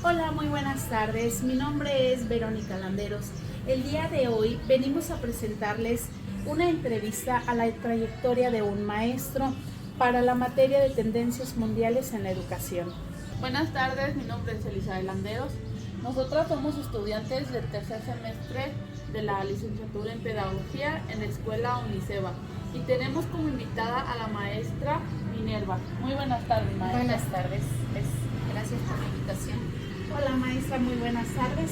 Hola, muy buenas tardes. Mi nombre es Verónica Landeros. El día de hoy venimos a presentarles una entrevista a la trayectoria de un maestro para la materia de tendencias mundiales en la educación. Buenas tardes, mi nombre es Elizabeth Landeros. Nosotras somos estudiantes del tercer semestre de la licenciatura en Pedagogía en la Escuela Uniceba y tenemos como invitada a la maestra Minerva. Muy buenas tardes, maestra. Buenas tardes, gracias por la invitación. Hola maestra, muy buenas tardes.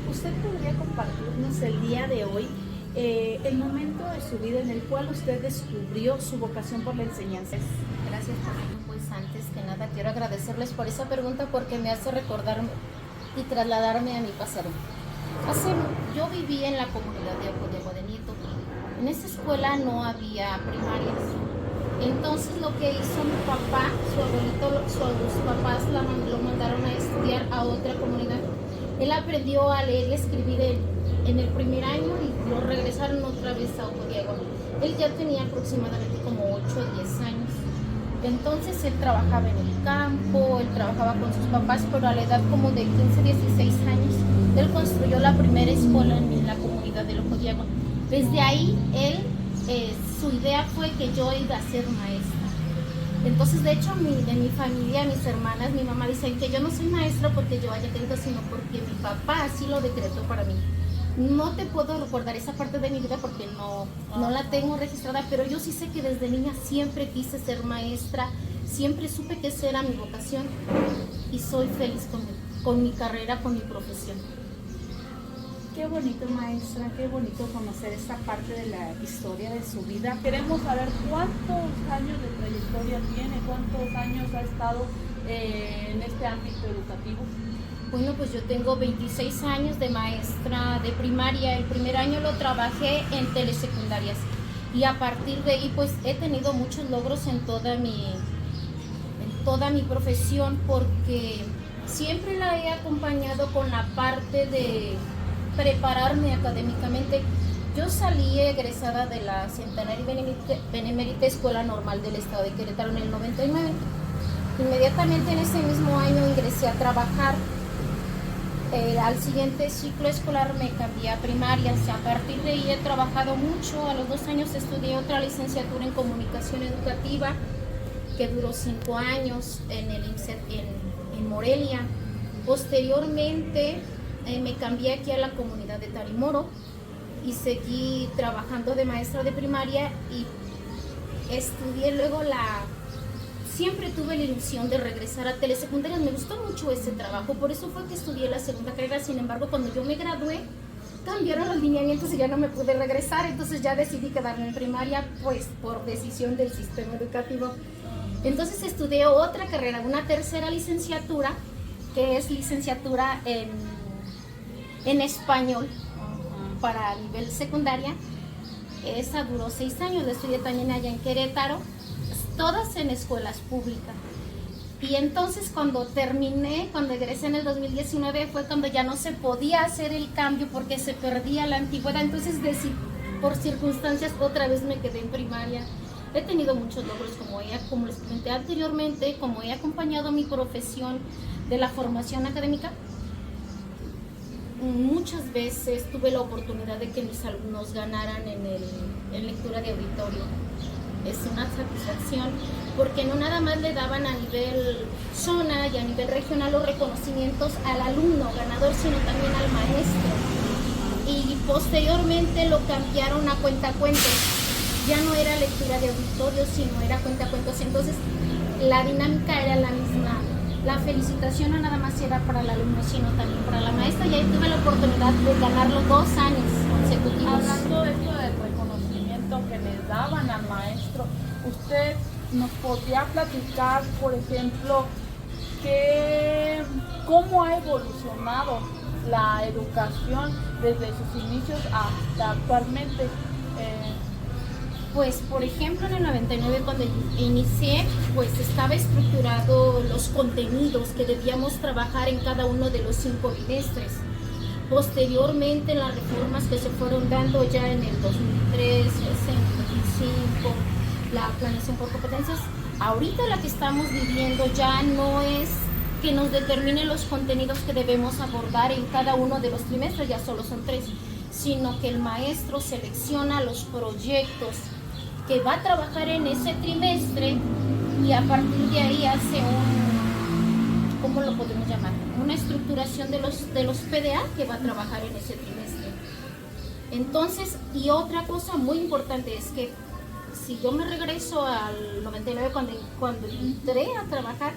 ¿Usted podría compartirnos el día de hoy el momento de su vida en el cual usted descubrió su vocación por la enseñanza? Gracias por pues antes que nada quiero agradecerles por esa pregunta porque me hace recordarme y trasladarme a mi pasado. Yo viví en la comunidad de Acodiagua de Nieto. En esa escuela no había primarias. Entonces lo que hizo mi papá, su abuelito, sus papás lo mandaron a estudiar a otra comunidad. Él aprendió a leer y escribir en el primer año y lo regresaron otra vez a Acodiagua. Él ya tenía aproximadamente como 8 o 10 años. Entonces él trabajaba en el campo, él trabajaba con sus papás, pero a la edad como de 15, 16 años, él construyó la primera escuela en la comunidad de Acodiagua. Desde ahí su idea fue que yo iba a ser maestra. Entonces, de hecho, de mi familia, mis hermanas, mi mamá dicen que yo no soy maestra porque yo haya querido, sino porque mi papá así lo decretó para mí. No te puedo recordar esa parte de mi vida porque no la tengo registrada, pero yo sí sé que desde niña siempre quise ser maestra, siempre supe que esa era mi vocación y soy feliz con mi carrera, con mi profesión. Qué bonito maestra, qué bonito conocer esta parte de la historia de su vida. Queremos saber cuántos años de trayectoria tiene, cuántos años ha estado en este ámbito educativo. Bueno, pues yo tengo 26 años de maestra de primaria. El primer año lo trabajé en telesecundarias y a partir de ahí pues he tenido muchos logros en toda mi profesión porque siempre la he acompañado con la parte de prepararme académicamente. Yo salí egresada de la Centenario Benemérita Escuela Normal del Estado de Querétaro en el 99. Inmediatamente en ese mismo año ingresé a trabajar. Al siguiente ciclo escolar me cambié a primaria. A partir de ahí he trabajado mucho. A los 2 años estudié otra licenciatura en comunicación educativa que duró 5 años en el INSET en Morelia. Posteriormente me cambié aquí a la comunidad de Tarimoro y seguí trabajando de maestra de primaria y estudié luego Siempre tuve la ilusión de regresar a telesecundarias, me gustó mucho ese trabajo, por eso fue que estudié la segunda carrera. Sin embargo, cuando yo me gradué, cambiaron los lineamientos y ya no me pude regresar, entonces ya decidí quedarme en primaria, pues por decisión del sistema educativo. Entonces estudié otra carrera, una tercera licenciatura, que es licenciatura en español para nivel secundaria. Esa duró 6 años, la estudié también allá en Querétaro, todas en escuelas públicas. Y entonces cuando egresé en el 2019 fue cuando ya no se podía hacer el cambio porque se perdía la antigüedad. Entonces por circunstancias otra vez me quedé en primaria. He tenido muchos logros como les comenté anteriormente, como he acompañado mi profesión de la formación académica. Muchas veces tuve la oportunidad de que mis alumnos ganaran en lectura de auditorio. Es una satisfacción porque no nada más le daban a nivel zona y a nivel regional los reconocimientos al alumno ganador, sino también al maestro. Y posteriormente lo cambiaron a cuentacuentos. Ya no era lectura de auditorio, sino era cuentacuentos. Entonces la dinámica era la misma. La felicitación no nada más era para el alumno, sino también para la maestra. Y ahí tuve la oportunidad de ganarlo 2 años consecutivos. Hablando de esto del reconocimiento que les daban al maestro, ¿usted nos podría platicar, por ejemplo, cómo ha evolucionado la educación desde sus inicios hasta actualmente? Pues, por ejemplo, en el 99 cuando inicié, pues estaba estructurado los contenidos que debíamos trabajar en cada uno de los 5 bimestres. Posteriormente, las reformas que se fueron dando ya en el 2003, en el 2005, la planeación por competencias, ahorita la que estamos viviendo ya no es que nos determine los contenidos que debemos abordar en cada uno de los trimestres, ya solo son 3, sino que el maestro selecciona los proyectos que va a trabajar en ese trimestre y a partir de ahí hace ¿cómo lo podemos llamar? Una estructuración de los PDA que va a trabajar en ese trimestre. Entonces, y otra cosa muy importante es que si yo me regreso al 99 cuando entré a trabajar,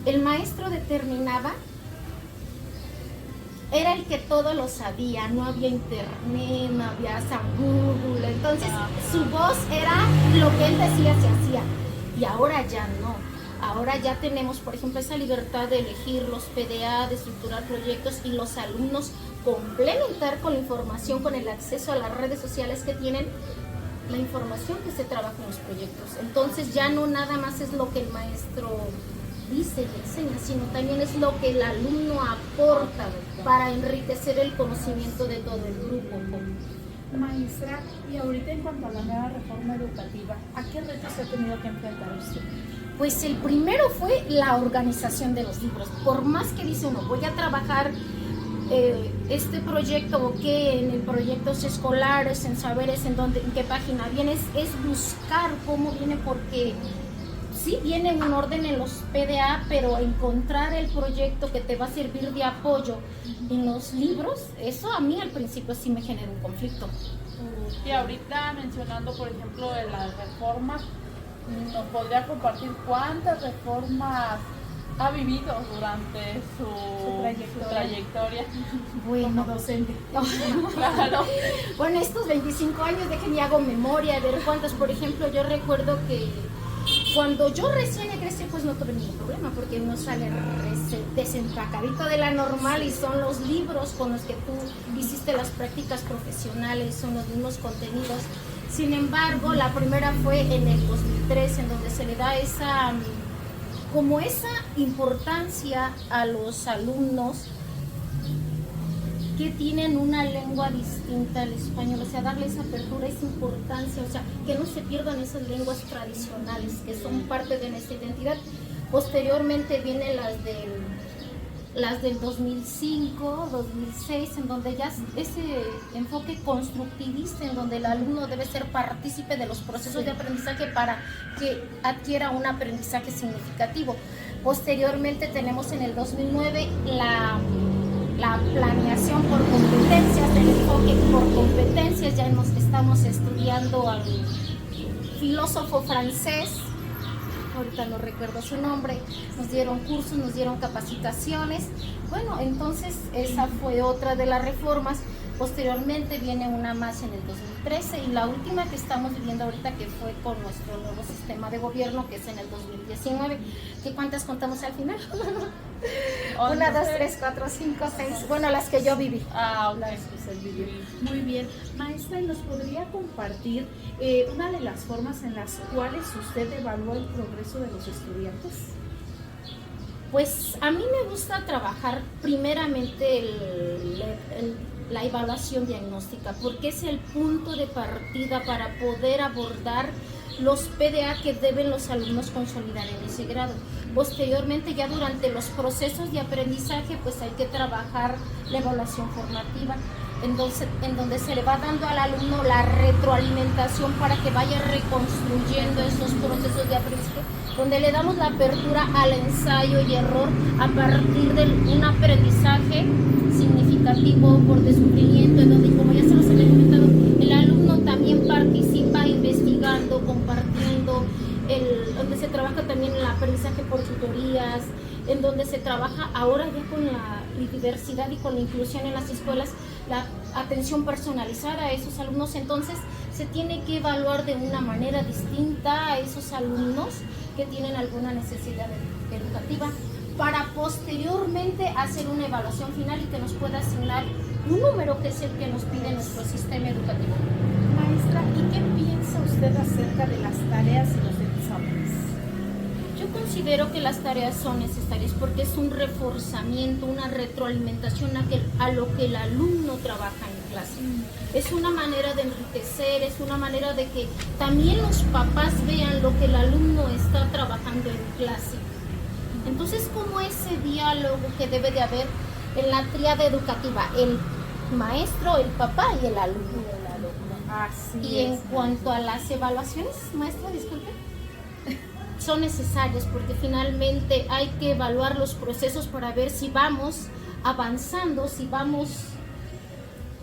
el maestro determinaba, era el que todo lo sabía, no había internet, no había San Google, entonces su voz era lo que él decía se hacía, y ahora ya no. Ahora ya tenemos, por ejemplo, esa libertad de elegir los PDA, de estructurar proyectos y los alumnos complementar con la información, con el acceso a las redes sociales que tienen, la información que se trabaja en los proyectos. Entonces ya no nada más es lo que el maestro dice y enseña, sino también es lo que el alumno aporta para enriquecer el conocimiento de todo el grupo. Maestra, y ahorita en cuanto a la nueva reforma educativa, ¿a qué retos se ha tenido que enfrentar usted? Pues el primero fue la organización de los libros. Por más que dice uno, voy a trabajar este proyecto o qué en el proyectos escolares, en saberes, en qué página viene, es buscar cómo viene, porque sí viene un orden en los PDA, pero encontrar el proyecto que te va a servir de apoyo en los libros, eso a mí al principio sí me genera un conflicto. Y ahorita mencionando, por ejemplo, de las reformas, ¿nos podría compartir cuántas reformas ha vivido durante su trayectoria Bueno, como docente? Claro. Bueno, estos 25 años, déjenme hago memoria, de ver cuántas. Por ejemplo, yo recuerdo que cuando yo recién egresé, pues no tuve ningún problema, porque uno sale desempacadito de la normal y son los libros con los que tú hiciste las prácticas profesionales, son los mismos contenidos. Sin embargo, la primera fue en el 2003, en donde se le da esa importancia a los alumnos que tienen una lengua distinta al español, o sea, darle esa apertura, esa importancia, o sea, que no se pierdan esas lenguas tradicionales que son parte de nuestra identidad. Posteriormente vienen las del 2005, 2006, en donde ya ese enfoque constructivista, en donde el alumno debe ser partícipe de los procesos de aprendizaje para que adquiera un aprendizaje significativo. Posteriormente tenemos en el 2009 la planeación por competencias, el enfoque por competencias. Ya estamos estudiando al filósofo francés, ahorita no recuerdo su nombre, nos dieron cursos, nos dieron capacitaciones. Bueno, entonces esa fue otra de las reformas. Posteriormente viene una más en el 2013 y la última que estamos viviendo ahorita, que fue con nuestro nuevo sistema de gobierno, que es en el 2019. ¿Qué cuántas contamos al final? 1, 2, 3, 4, 5, 6. Bueno, las que yo viví. Okay. Muy bien. Maestra, ¿y nos podría compartir una de las formas en las cuales usted evalúa el progreso de los estudiantes? Pues a mí me gusta trabajar primeramente la evaluación diagnóstica, porque es el punto de partida para poder abordar los PDA que deben los alumnos consolidar en ese grado. Posteriormente, ya durante los procesos de aprendizaje, pues hay que trabajar la evaluación formativa, en donde se le va dando al alumno la retroalimentación para que vaya reconstruyendo esos procesos de aprendizaje, donde le damos la apertura al ensayo y error a partir de un aprendizaje significativo por descubrimiento, en donde, como ya se los había comentado, el alumno también participa investigando, compartiendo, donde se trabaja también el aprendizaje por tutorías, en donde se trabaja ahora ya con la diversidad y con la inclusión en las escuelas, la atención personalizada a esos alumnos. Entonces se tiene que evaluar de una manera distinta a esos alumnos que tienen alguna necesidad educativa, para posteriormente hacer una evaluación final y que nos pueda asignar un número, que es el que nos pide nuestro sistema educativo. Maestra, ¿y qué piensa usted acerca de las tareas y los exámenes? Yo considero que las tareas son necesarias porque es un reforzamiento, una retroalimentación a lo que el alumno trabaja en clase. Es una manera de enriquecer, es una manera de que también los papás vean lo que el alumno está trabajando en clase. Entonces, como ese diálogo que debe de haber en la tríada educativa, el maestro, el papá y el alumno. Así Y en cuanto a las evaluaciones, maestra, disculpe, son necesarias porque finalmente hay que evaluar los procesos para ver si vamos avanzando, si vamos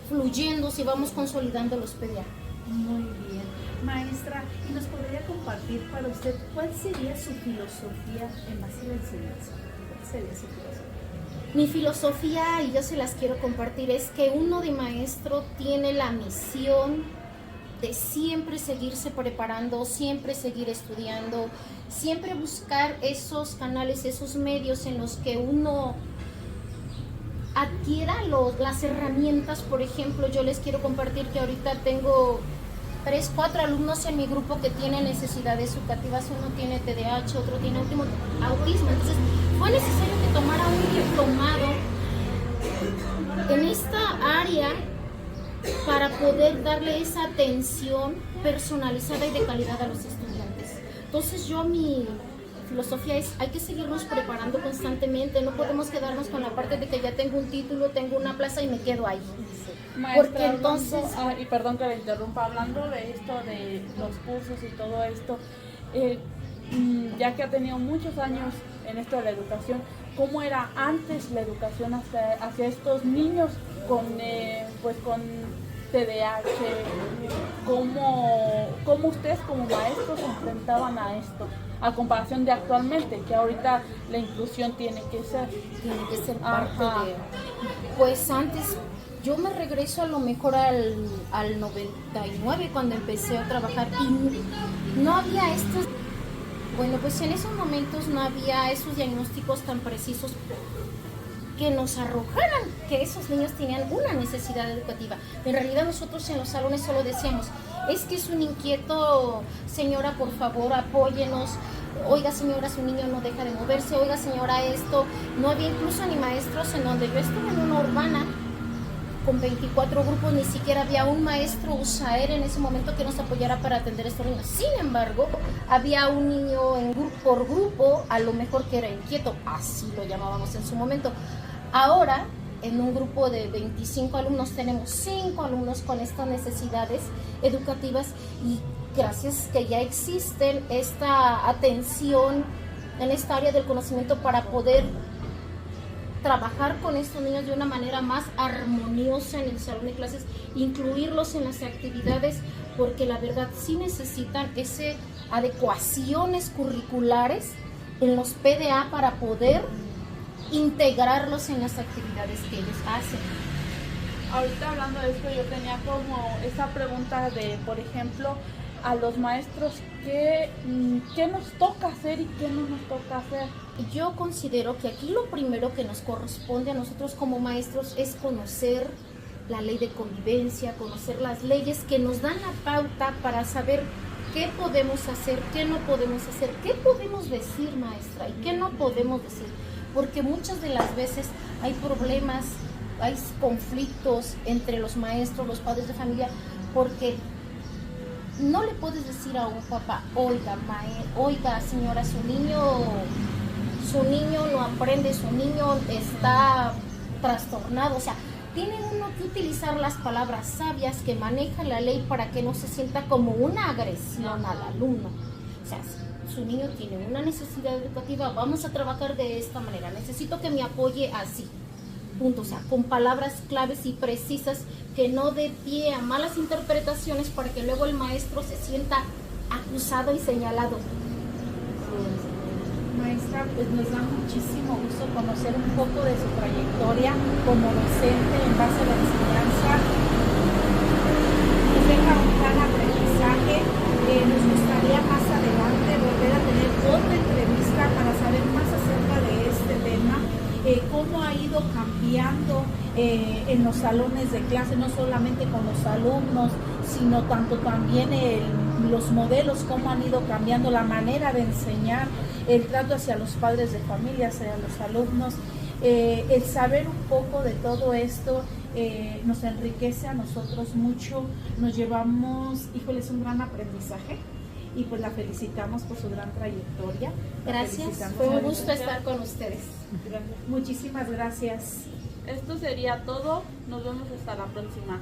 fluyendo, si vamos consolidando los PDA. Muy bien. Maestra, ¿y nos podría compartir para usted cuál sería su filosofía en base a la enseñanza? ¿Cuál sería su filosofía? Mi filosofía, y yo se las quiero compartir, es que uno de maestro tiene la misión de siempre seguirse preparando, siempre seguir estudiando, siempre buscar esos canales, esos medios en los que uno adquiera las herramientas. Por ejemplo, yo les quiero compartir que ahorita tengo 3, 4 alumnos en mi grupo que tienen necesidades educativas. Uno tiene TDAH, otro tiene autismo. Entonces, fue necesario que tomara un diplomado en esta área para poder darle esa atención personalizada y de calidad a los estudiantes. Entonces, mi filosofía es, hay que seguirnos preparando constantemente, no podemos quedarnos con la parte de que ya tengo un título, tengo una plaza y me quedo ahí. Maestra, Porque entonces... y perdón que le interrumpa, hablando de esto, de los cursos y todo esto, ya que ha tenido muchos años en esto de la educación, ¿cómo era antes la educación hacia estos niños con TDAH? ¿Cómo ustedes como maestros se enfrentaban a esto? A comparación de actualmente, que ahorita la inclusión tiene que ser parte de... Pues antes, yo me regreso a lo mejor al 99 cuando empecé a trabajar y no había estos... Bueno, pues en esos momentos no había esos diagnósticos tan precisos que nos arrojaran que esos niños tenían una necesidad educativa. En realidad nosotros en los salones solo decíamos, es que es un inquieto, señora, por favor, apóyenos. Oiga, señora, su niño no deja de moverse. Oiga, señora, esto. No había incluso ni maestros. En donde yo estuve en una urbana con 24 grupos, ni siquiera había un maestro USAER en ese momento que nos apoyara para atender a estos niños. Sin embargo, había un niño por grupo, a lo mejor que era inquieto, así lo llamábamos en su momento. Ahora, en un grupo de 25 alumnos, tenemos 5 alumnos con estas necesidades educativas y gracias que ya existen esta atención en esta área del conocimiento para poder trabajar con estos niños de una manera más armoniosa en el salón de clases, incluirlos en las actividades, porque la verdad sí necesitan adecuaciones curriculares en los PDA para poder integrarlos en las actividades que ellos hacen. Ahorita hablando de esto, yo tenía como esa pregunta de, por ejemplo, a los maestros, ¿qué nos toca hacer y qué no nos toca hacer? Yo considero que aquí lo primero que nos corresponde a nosotros como maestros es conocer la ley de convivencia, conocer las leyes que nos dan la pauta para saber qué podemos hacer, qué no podemos hacer, qué podemos decir, maestra, y qué no podemos decir. Porque muchas de las veces hay problemas, hay conflictos entre los maestros, los padres de familia, porque no le puedes decir a un papá, oiga señora, su niño no aprende, su niño está trastornado. O sea, tiene uno que utilizar las palabras sabias que manejan la ley para que no se sienta como una agresión al alumno. O sea, su niño tiene una necesidad educativa, vamos a trabajar de esta manera, necesito que me apoye así, punto. O sea, con palabras claves y precisas que no dé pie a malas interpretaciones para que luego el maestro se sienta acusado y señalado. Maestra, pues nos da muchísimo gusto conocer un poco de su trayectoria como docente en base a la enseñanza. Nos deja un gran aprendizaje. Nos gustaría más adelante volver a tener otra entrevista para saber más acerca de este tema, cómo ha ido cambiando en los salones de clase, no solamente con los alumnos, sino tanto también los modelos, cómo han ido cambiando la manera de enseñar, el trato hacia los padres de familia, hacia los alumnos. El saber un poco de todo esto nos enriquece a nosotros mucho, nos llevamos, híjole, es un gran aprendizaje. y pues la felicitamos por su gran trayectoria. La Gracias, felicitamos. fue un gusto estar con ustedes. Gracias. Muchísimas gracias. Esto sería todo. Nos vemos hasta la próxima.